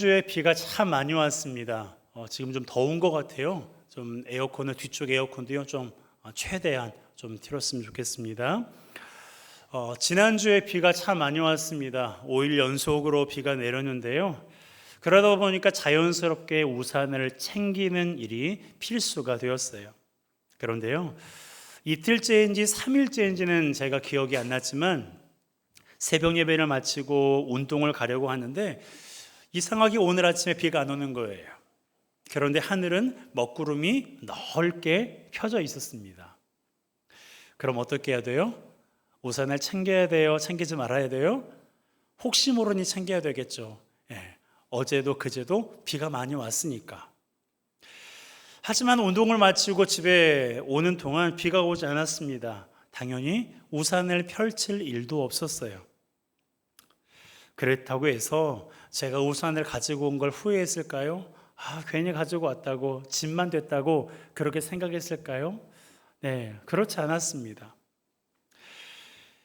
주에 비가 참 많이 왔습니다. 지금 좀 더운 것 같아요. 좀 에어컨을 뒤쪽 에어컨도요 좀 최대한 좀 틀었으면 좋겠습니다. 지난주에 비가 참 많이 왔습니다. 5일 연속으로 비가 내렸는데요. 그러다 보니까 자연스럽게 우산을 챙기는 일이 필수가 되었어요. 그런데요, 이틀째인지 3일째인지는 제가 기억이 안 났지만 새벽 예배를 마치고 운동을 가려고 하는데 이상하게 오늘 아침에 비가 안 오는 거예요. 그런데 하늘은 먹구름이 넓게 펴져 있었습니다. 그럼 어떻게 해야 돼요? 우산을 챙겨야 돼요? 챙기지 말아야 돼요? 혹시 모르니 챙겨야 되겠죠. 어제도 그제도 비가 많이 왔으니까. 하지만 운동을 마치고 집에 오는 동안 비가 오지 않았습니다. 당연히 우산을 펼칠 일도 없었어요. 그렇다고 해서 제가 우산을 가지고 온 걸 후회했을까요? 괜히 가지고 왔다고, 짐만 됐다고 그렇게 생각했을까요? 네, 그렇지 않았습니다.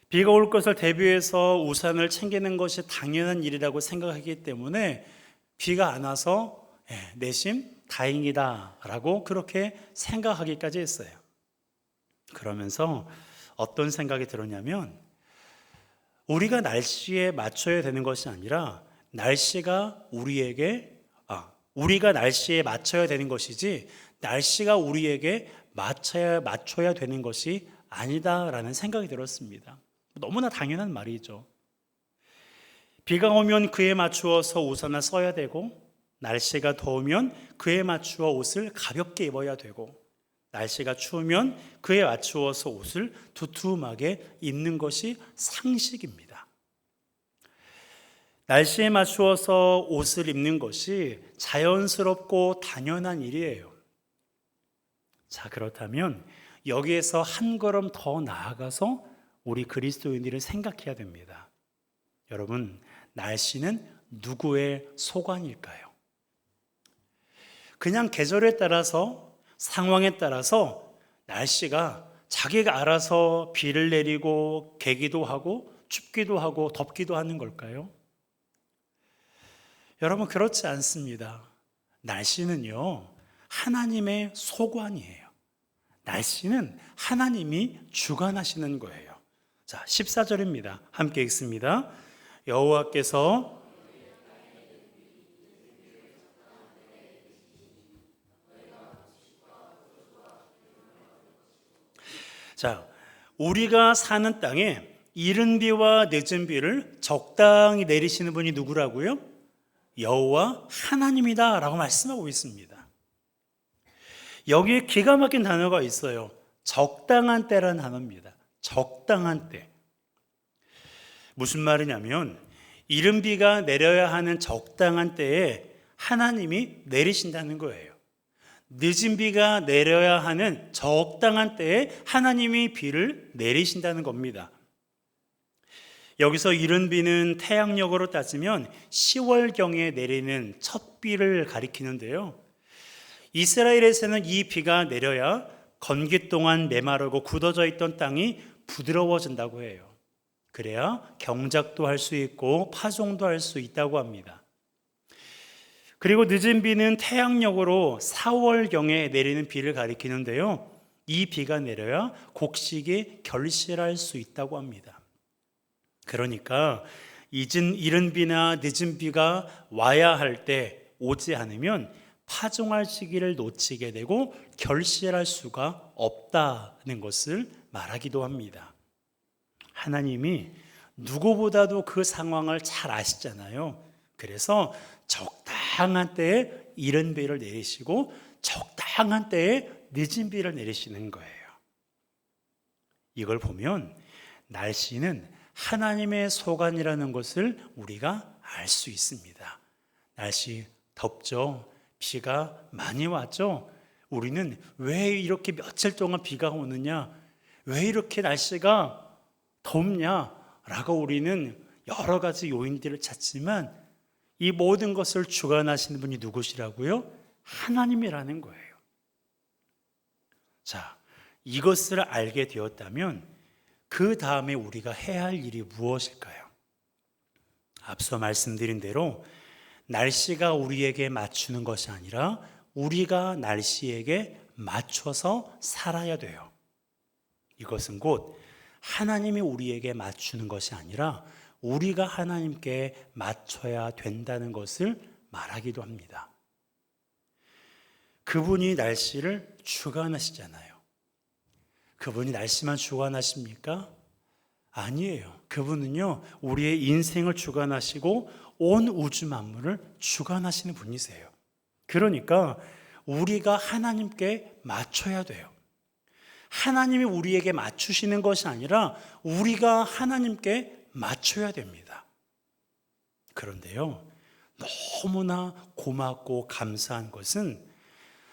비가 올 것을 대비해서 우산을 챙기는 것이 당연한 일이라고 생각하기 때문에 비가 안 와서 내심 다행이다 라고 그렇게 생각하기까지 했어요. 그러면서 어떤 생각이 들었냐면 우리가 날씨에 맞춰야 되는 것이 아니라 우리가 날씨에 맞춰야 되는 것이지 날씨가 우리에게 맞춰야 되는 것이 아니다라는 생각이 들었습니다. 너무나 당연한 말이죠. 비가 오면 그에 맞추어서 우산을 써야 되고, 날씨가 더우면 그에 맞추어 옷을 가볍게 입어야 되고, 날씨가 추우면 그에 맞추어서 옷을 두툼하게 입는 것이 상식입니다. 날씨에 맞추어서 옷을 입는 것이 자연스럽고 당연한 일이에요. 자, 그렇다면 여기에서 한 걸음 더 나아가서 우리 그리스도인들을 생각해야 됩니다. 여러분, 날씨는 누구의 소관일까요? 그냥 계절에 따라서, 상황에 따라서 날씨가 자기가 알아서 비를 내리고 개기도 하고 춥기도 하고 덥기도 하는 걸까요? 여러분, 그렇지 않습니다. 날씨는요, 하나님의 소관이에요. 날씨는 하나님이 주관하시는 거예요. 자, 14절입니다. 함께 읽습니다. 여호와께서 우리가 사는 땅에 이른 비와 늦은 비를 적당히 내리시는 분이 누구라고요? 여호와 하나님이다 라고 말씀하고 있습니다. 여기에 기가 막힌 단어가 있어요. 적당한 때라는 단어입니다. 적당한 때. 무슨 말이냐면 이른 비가 내려야 하는 적당한 때에 하나님이 내리신다는 거예요. 늦은 비가 내려야 하는 적당한 때에 하나님이 비를 내리신다는 겁니다. 여기서 이른 비는 태양력으로 따지면 10월경에 내리는 첫 비를 가리키는데요. 이스라엘에서는 이 비가 내려야 건기 동안 메마르고 굳어져 있던 땅이 부드러워진다고 해요. 그래야 경작도 할 수 있고 파종도 할 수 있다고 합니다. 그리고 늦은 비는 태양력으로 4월경에 내리는 비를 가리키는데요. 이 비가 내려야 곡식이 결실할 수 있다고 합니다. 그러니까 이른 비나 늦은 비가 와야 할 때 오지 않으면 파종할 시기를 놓치게 되고 결실할 수가 없다는 것을 말하기도 합니다. 하나님이 누구보다도 그 상황을 잘 아시잖아요. 그래서 적당한 때에 이른 비를 내리시고 적당한 때에 늦은 비를 내리시는 거예요. 이걸 보면 날씨는 하나님의 소관이라는 것을 우리가 알 수 있습니다. 날씨 덥죠? 비가 많이 왔죠? 우리는 왜 이렇게 며칠 동안 비가 오느냐? 왜 이렇게 날씨가 덥냐? 라고 우리는 여러 가지 요인들을 찾지만 이 모든 것을 주관하시는 분이 누구시라고요? 하나님이라는 거예요. 자, 이것을 알게 되었다면 그 다음에 우리가 해야 할 일이 무엇일까요? 앞서 말씀드린 대로 날씨가 우리에게 맞추는 것이 아니라 우리가 날씨에게 맞춰서 살아야 돼요. 이것은 곧 하나님이 우리에게 맞추는 것이 아니라 우리가 하나님께 맞춰야 된다는 것을 말하기도 합니다. 그분이 날씨를 주관하시잖아요. 그분이 날씨만 주관하십니까? 아니에요. 그분은요, 우리의 인생을 주관하시고 온 우주 만물을 주관하시는 분이세요. 그러니까 우리가 하나님께 맞춰야 돼요. 하나님이 우리에게 맞추시는 것이 아니라 우리가 하나님께 맞춰야 됩니다. 그런데요, 너무나 고맙고 감사한 것은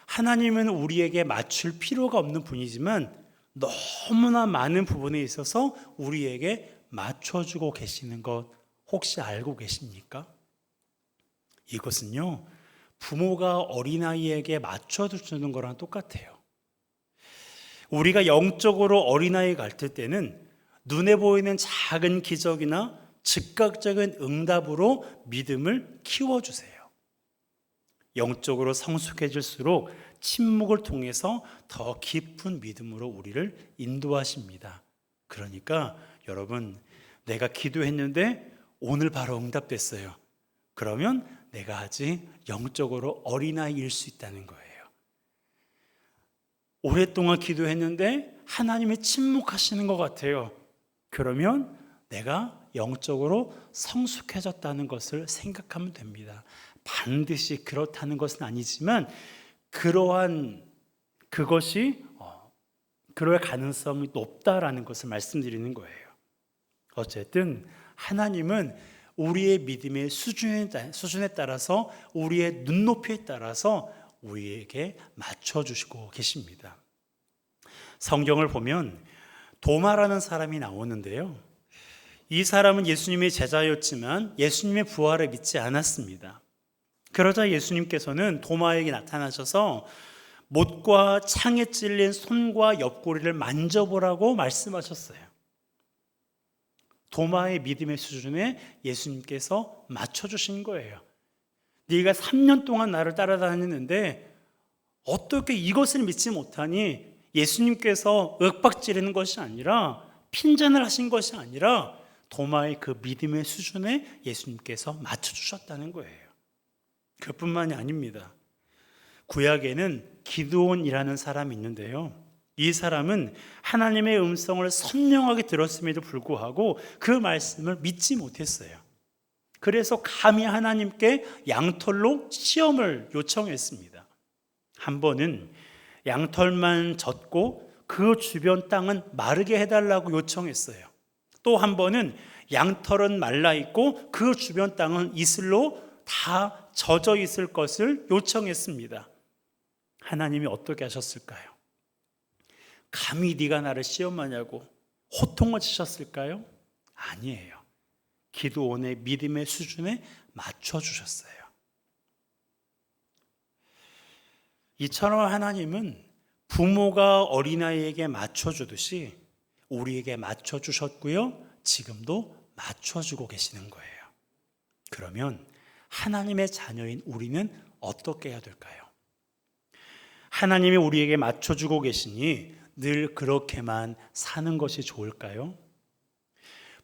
하나님은 우리에게 맞출 필요가 없는 분이지만 너무나 많은 부분에 있어서 우리에게 맞춰주고 계시는 것 혹시 알고 계십니까? 이것은요, 부모가 어린아이에게 맞춰주는 거랑 똑같아요. 우리가 영적으로 어린아이 같을 때는 눈에 보이는 작은 기적이나 즉각적인 응답으로 믿음을 키워주세요. 영적으로 성숙해질수록 침묵을 통해서 더 깊은 믿음으로 우리를 인도하십니다. 그러니까 여러분, 내가 기도했는데 오늘 바로 응답됐어요. 그러면 내가 아직 영적으로 어린아이일 수 있다는 거예요. 오랫동안 기도했는데 하나님이 침묵하시는 것 같아요. 그러면 내가 영적으로 성숙해졌다는 것을 생각하면 됩니다. 반드시 그렇다는 것은 아니지만 그러할 가능성이 높다라는 것을 말씀드리는 거예요. 어쨌든 하나님은 우리의 믿음의 수준에 따라서 우리의 눈높이에 따라서 우리에게 맞춰주시고 계십니다. 성경을 보면 도마라는 사람이 나오는데요. 이 사람은 예수님의 제자였지만 예수님의 부활을 믿지 않았습니다. 그러자 예수님께서는 도마에게 나타나셔서 못과 창에 찔린 손과 옆구리를 만져보라고 말씀하셨어요. 도마의 믿음의 수준에 예수님께서 맞춰주신 거예요. 네가 3년 동안 나를 따라다녔는데 어떻게 이것을 믿지 못하니? 예수님께서 윽박지르는 것이 아니라 핀잔을 하신 것이 아니라 도마의 그 믿음의 수준에 예수님께서 맞춰주셨다는 거예요. 그뿐만이 아닙니다. 구약에는 기드온이라는 사람이 있는데요. 이 사람은 하나님의 음성을 선명하게 들었음에도 불구하고 그 말씀을 믿지 못했어요. 그래서 감히 하나님께 양털로 시험을 요청했습니다. 한 번은 양털만 젖고 그 주변 땅은 마르게 해달라고 요청했어요. 또 한 번은 양털은 말라 있고 그 주변 땅은 이슬로 다 젖어 있을 것을 요청했습니다. 하나님이 어떻게 하셨을까요? 감히 네가 나를 시험하냐고 호통을 치셨을까요? 아니에요. 기드온의 믿음의 수준에 맞춰주셨어요. 이처럼 하나님은 부모가 어린아이에게 맞춰주듯이 우리에게 맞춰주셨고요. 지금도 맞춰주고 계시는 거예요. 그러면 하나님의 자녀인 우리는 어떻게 해야 될까요? 하나님이 우리에게 맞춰주고 계시니 늘 그렇게만 사는 것이 좋을까요?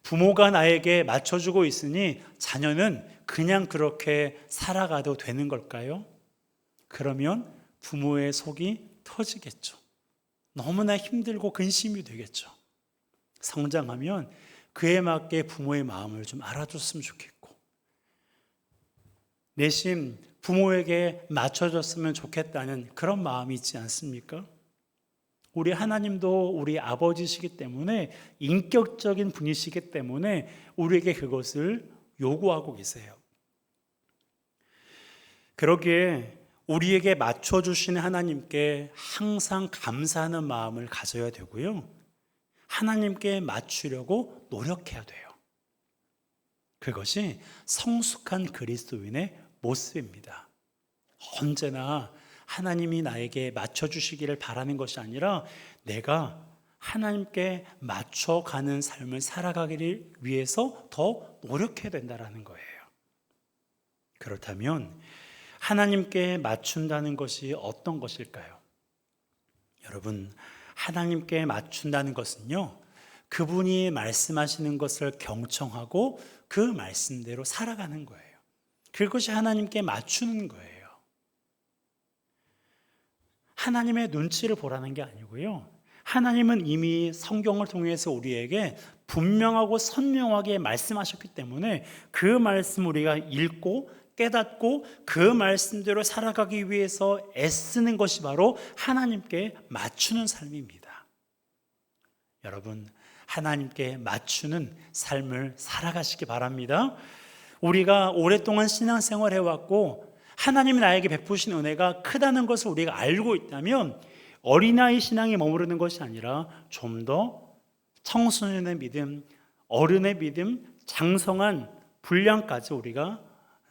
부모가 나에게 맞춰주고 있으니 자녀는 그냥 그렇게 살아가도 되는 걸까요? 그러면 부모의 속이 터지겠죠. 너무나 힘들고 근심이 되겠죠. 성장하면 그에 맞게 부모의 마음을 좀 알아줬으면 좋겠고 내심 부모에게 맞춰줬으면 좋겠다는 그런 마음이 있지 않습니까? 우리 하나님도 우리 아버지시기 때문에 인격적인 분이시기 때문에 우리에게 그것을 요구하고 계세요. 그러기에 우리에게 맞춰주시는 하나님께 항상 감사하는 마음을 가져야 되고요. 하나님께 맞추려고 노력해야 돼요. 그것이 성숙한 그리스도인의 모습입니다. 언제나 하나님이 나에게 맞춰주시기를 바라는 것이 아니라 내가 하나님께 맞춰가는 삶을 살아가기를 위해서 더 노력해야 된다는 거예요. 그렇다면 하나님께 맞춘다는 것이 어떤 것일까요? 여러분, 하나님께 맞춘다는 것은요, 그분이 말씀하시는 것을 경청하고 그 말씀대로 살아가는 거예요. 그것이 하나님께 맞추는 거예요. 하나님의 눈치를 보라는 게 아니고요, 하나님은 이미 성경을 통해서 우리에게 분명하고 선명하게 말씀하셨기 때문에 그 말씀 우리가 읽고 깨닫고 그 말씀대로 살아가기 위해서 애쓰는 것이 바로 하나님께 맞추는 삶입니다. 여러분, 하나님께 맞추는 삶을 살아가시기 바랍니다. 우리가 오랫동안 신앙생활을 해왔고 하나님이 나에게 베푸신 은혜가 크다는 것을 우리가 알고 있다면 어린아이 신앙에 머무르는 것이 아니라 좀 더 청소년의 믿음, 어른의 믿음, 장성한 분량까지 우리가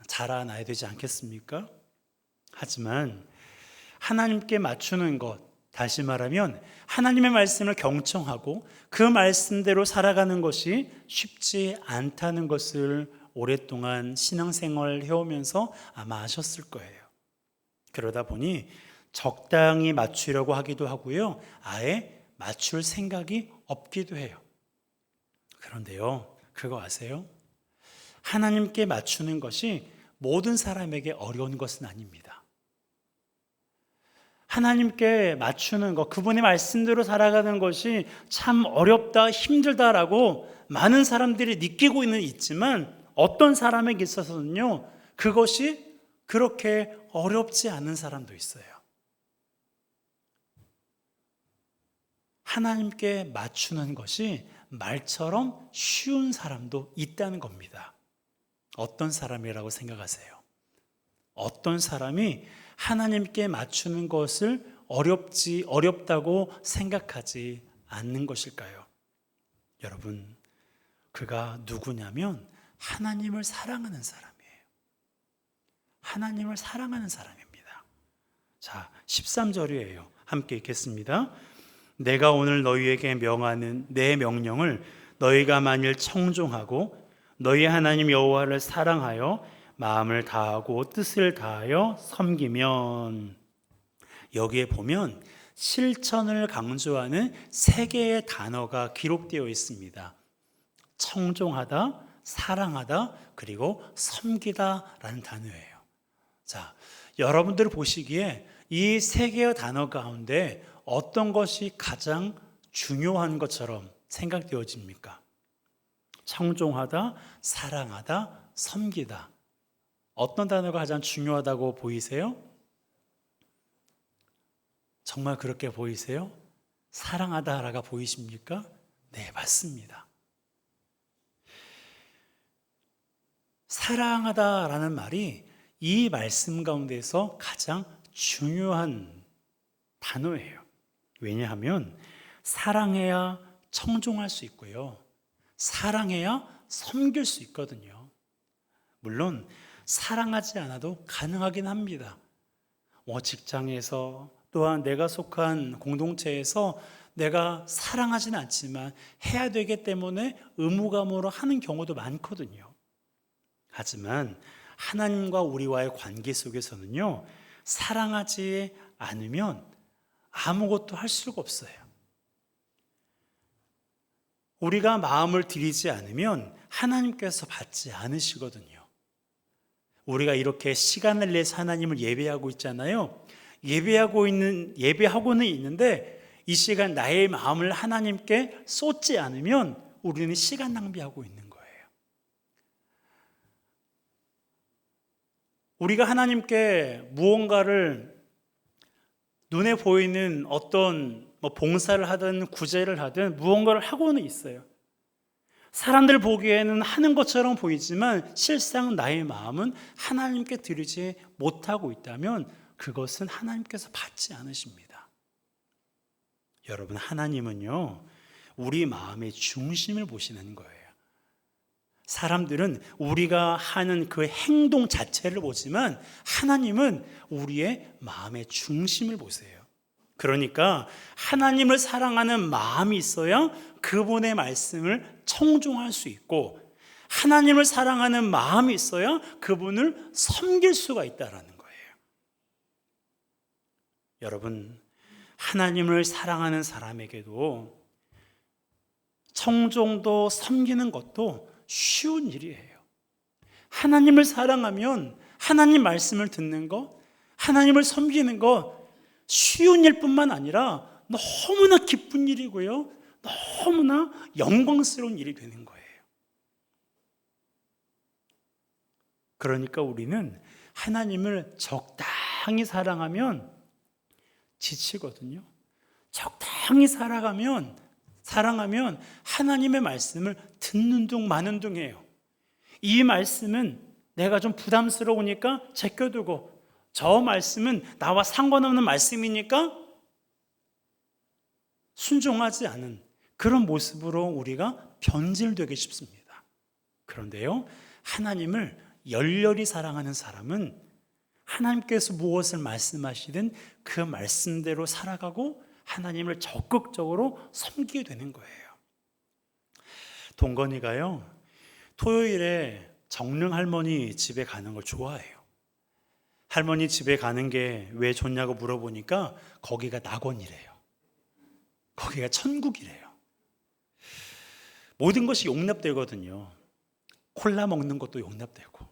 자라나야 되지 않겠습니까? 하지만 하나님께 맞추는 것, 다시 말하면 하나님의 말씀을 경청하고 그 말씀대로 살아가는 것이 쉽지 않다는 것을 오랫동안 신앙생활을 해오면서 아마 아셨을 거예요. 그러다 보니 적당히 맞추려고 하기도 하고요, 아예 맞출 생각이 없기도 해요. 그런데요, 그거 아세요? 하나님께 맞추는 것이 모든 사람에게 어려운 것은 아닙니다. 하나님께 맞추는 것, 그분의 말씀대로 살아가는 것이 참 어렵다, 힘들다라고 많은 사람들이 느끼고 있지만 어떤 사람에게 있어서는요, 그것이 그렇게 어렵지 않은 사람도 있어요. 하나님께 맞추는 것이 말처럼 쉬운 사람도 있다는 겁니다. 어떤 사람이라고 생각하세요? 어떤 사람이 하나님께 맞추는 것을 어렵다고 생각하지 않는 것일까요? 여러분, 그가 누구냐면 하나님을 사랑하는 사람이에요. 하나님을 사랑하는 사람입니다. 자, 13절이에요. 함께 읽겠습니다. 내가 오늘 너희에게 명하는 내 명령을 너희가 만일 청종하고 너희 하나님 여호와를 사랑하여 마음을 다하고 뜻을 다하여 섬기면, 여기에 보면 실천을 강조하는 세 개의 단어가 기록되어 있습니다. 청종하다, 사랑하다, 그리고 섬기다라는 단어예요. 자, 여러분들 보시기에 이 세 개의 단어 가운데 어떤 것이 가장 중요한 것처럼 생각되어집니까? 청종하다, 사랑하다, 섬기다. 어떤 단어가 가장 중요하다고 보이세요? 정말 그렇게 보이세요? 사랑하다라가 보이십니까? 네, 맞습니다. 사랑하다라는 말이 이 말씀 가운데서 가장 중요한 단어예요. 왜냐하면 사랑해야 청종할 수 있고요, 사랑해야 섬길 수 있거든요. 물론 사랑하지 않아도 가능하긴 합니다. 직장에서 또한 내가 속한 공동체에서 내가 사랑하진 않지만 해야 되기 때문에 의무감으로 하는 경우도 많거든요. 하지만 하나님과 우리와의 관계 속에서는요, 사랑하지 않으면 아무것도 할 수가 없어요. 우리가 마음을 들이지 않으면 하나님께서 받지 않으시거든요. 우리가 이렇게 시간을 내서 하나님을 예배하고 있잖아요. 예배하고는 있는데 이 시간 나의 마음을 하나님께 쏟지 않으면 우리는 시간 낭비하고 있는 거예요. 우리가 하나님께 무언가를 눈에 보이는 어떤 봉사를 하든 구제를 하든 무언가를 하고는 있어요. 사람들 보기에는 하는 것처럼 보이지만 실상 나의 마음은 하나님께 드리지 못하고 있다면 그것은 하나님께서 받지 않으십니다. 여러분, 하나님은요, 우리 마음의 중심을 보시는 거예요. 사람들은 우리가 하는 그 행동 자체를 보지만 하나님은 우리의 마음의 중심을 보세요. 그러니까 하나님을 사랑하는 마음이 있어야 그분의 말씀을 청종할 수 있고, 하나님을 사랑하는 마음이 있어야 그분을 섬길 수가 있다라는 거예요. 여러분, 하나님을 사랑하는 사람에게도 청종도 섬기는 것도 쉬운 일이에요. 하나님을 사랑하면 하나님 말씀을 듣는 것, 하나님을 섬기는 것 쉬운 일뿐만 아니라 너무나 기쁜 일이고요, 너무나 영광스러운 일이 되는 거예요. 그러니까 우리는 하나님을 적당히 사랑하면 지치거든요. 적당히 사랑하면 하나님의 말씀을 듣는 둥 마는 둥해요. 이 말씀은 내가 좀 부담스러우니까 제껴두고, 저 말씀은 나와 상관없는 말씀이니까 순종하지 않은 그런 모습으로 우리가 변질되기 쉽습니다. 그런데요, 하나님을 열렬히 사랑하는 사람은 하나님께서 무엇을 말씀하시든 그 말씀대로 살아가고 하나님을 적극적으로 섬기게 되는 거예요. 동건이가요, 토요일에 정릉 할머니 집에 가는 걸 좋아해요. 할머니 집에 가는 게 왜 좋냐고 물어보니까 거기가 낙원이래요. 거기가 천국이래요. 모든 것이 용납되거든요. 콜라 먹는 것도 용납되고,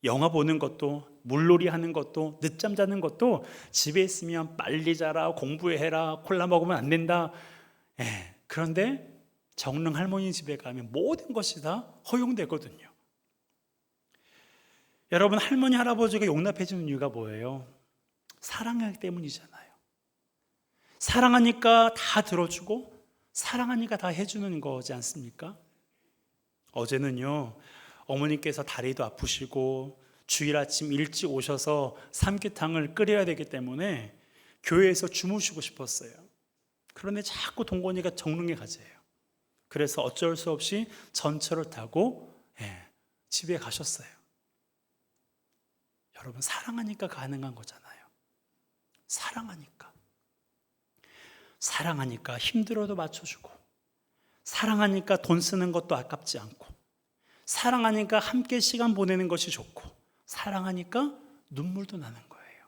영화 보는 것도, 물놀이 하는 것도, 늦잠 자는 것도 집에 있으면 빨리 자라, 공부해라, 콜라 먹으면 안 된다. 그런데 정릉 할머니 집에 가면 모든 것이 다 허용되거든요. 여러분, 할머니, 할아버지가 용납해주는 이유가 뭐예요? 사랑하기 때문이잖아요. 사랑하니까 다 들어주고, 사랑하니까 다 해주는 거지 않습니까? 어제는요, 어머니께서 다리도 아프시고 주일 아침 일찍 오셔서 삼계탕을 끓여야 되기 때문에 교회에서 주무시고 싶었어요. 그런데 자꾸 동건이가 정릉에 가재요. 그래서 어쩔 수 없이 전철을 타고 집에 가셨어요. 여러분, 사랑하니까 가능한 거잖아요. 사랑하니까 힘들어도 맞춰주고, 사랑하니까 돈 쓰는 것도 아깝지 않고, 사랑하니까 함께 시간 보내는 것이 좋고, 사랑하니까 눈물도 나는 거예요.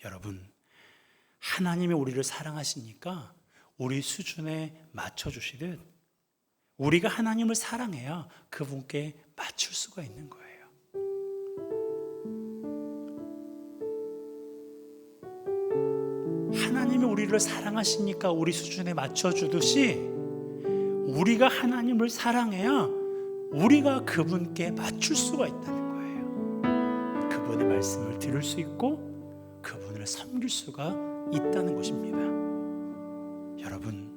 여러분, 하나님이 우리를 사랑하시니까 우리 수준에 맞춰주시듯 우리가 하나님을 사랑해야 그분께 맞출 수가 있는 거예요. 하나님이 우리를 사랑하시니까 우리 수준에 맞춰주듯이 우리가 하나님을 사랑해야 우리가 그분께 맞출 수가 있다는 거예요. 그분의 말씀을 들을 수 있고 그분을 섬길 수가 있다는 것입니다. 여러분,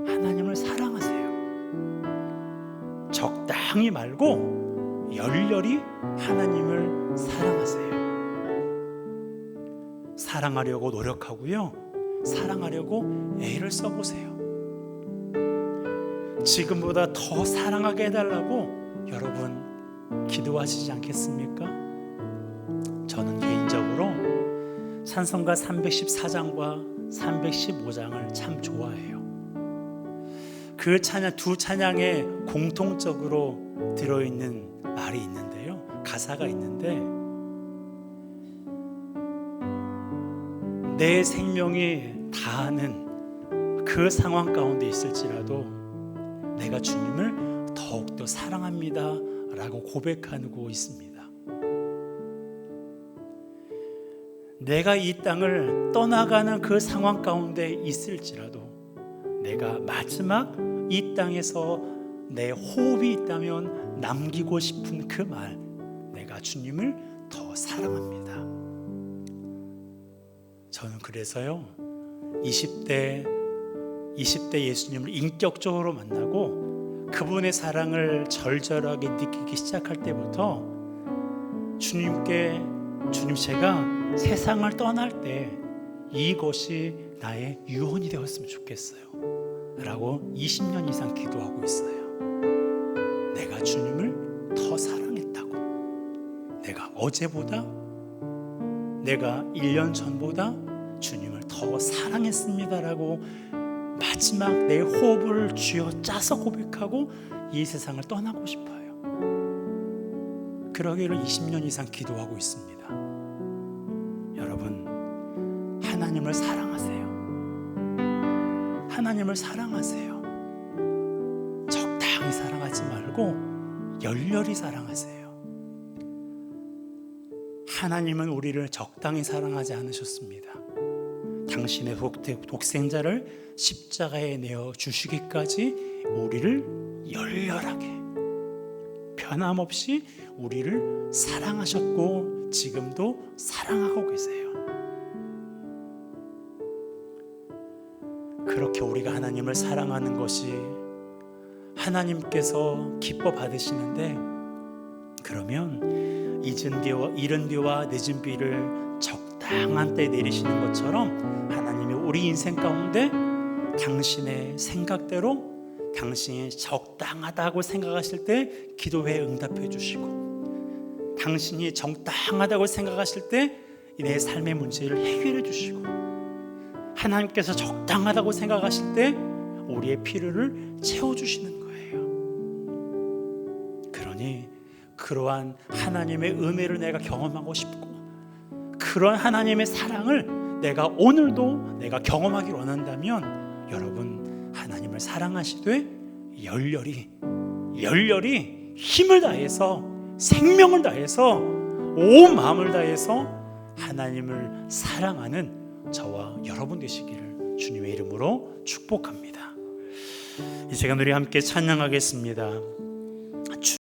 하나님을 사랑하세요. 적당히 말고 열렬히 하나님을 사랑하세요. 사랑하려고 노력하고요, 사랑하려고 애를 써보세요. 지금보다 더 사랑하게 해달라고 여러분 기도하시지 않겠습니까? 저는 개인적으로 찬송가 314장과 315장을 참 좋아해요. 그 찬양, 두 찬양에 공통적으로 들어있는 말이 있는데요, 가사가 있는데, 내 생명이 다하는 그 상황 가운데 있을지라도 내가 주님을 더욱더 사랑합니다 라고 고백하고 있습니다. 내가 이 땅을 떠나가는 그 상황 가운데 있을지라도 내가 마지막 이 땅에서 내 호흡이 있다면 남기고 싶은 그 말, 내가 주님을 더 사랑합니다. 저는 그래서요, 20대 예수님을 인격적으로 만나고 그분의 사랑을 절절하게 느끼기 시작할 때부터 주님, 제가 세상을 떠날 때 이것이 나의 유언이 되었으면 좋겠어요 라고 20년 이상 기도하고 있어요. 내가 주님을 더 사랑했다고, 내가 어제보다, 내가 1년 전보다 주님을 더 사랑했습니다라고 마지막 내 호흡을 쥐어 짜서 고백하고 이 세상을 떠나고 싶어요. 그러기를 20년 이상 기도하고 있습니다. 여러분, 하나님을 사랑하세요. 하나님을 사랑하세요. 적당히 사랑하지 말고 열렬히 사랑하세요. 하나님은 우리를 적당히 사랑하지 않으셨습니다. 당신의 독생자를 십자가에 내어 주시기까지 우리를 열렬하게 변함없이 우리를 사랑하셨고 지금도 사랑하고 계세요. 그렇게 우리가 하나님을 사랑하는 것이 하나님께서 기뻐 받으시는데, 그러면 이른 비와 늦은 비를 적당한 때 내리시는 것처럼 하나님이 우리 인생 가운데 당신의 생각대로 당신이 적당하다고 생각하실 때 기도에 응답해 주시고, 당신이 적당하다고 생각하실 때 내 삶의 문제를 해결해 주시고, 하나님께서 적당하다고 생각하실 때 우리의 필요를 채워주시는 거예요. 그러니 그러한 하나님의 은혜를 내가 경험하고 싶고, 그러한 하나님의 사랑을 내가 오늘도 내가 경험하기를 원한다면, 여러분 하나님을 사랑하시되 열렬히 힘을 다해서, 생명을 다해서, 온 마음을 다해서 하나님을 사랑하는 저와 여러분 되시기를 주님의 이름으로 축복합니다. 이 시간 우리 함께 찬양하겠습니다.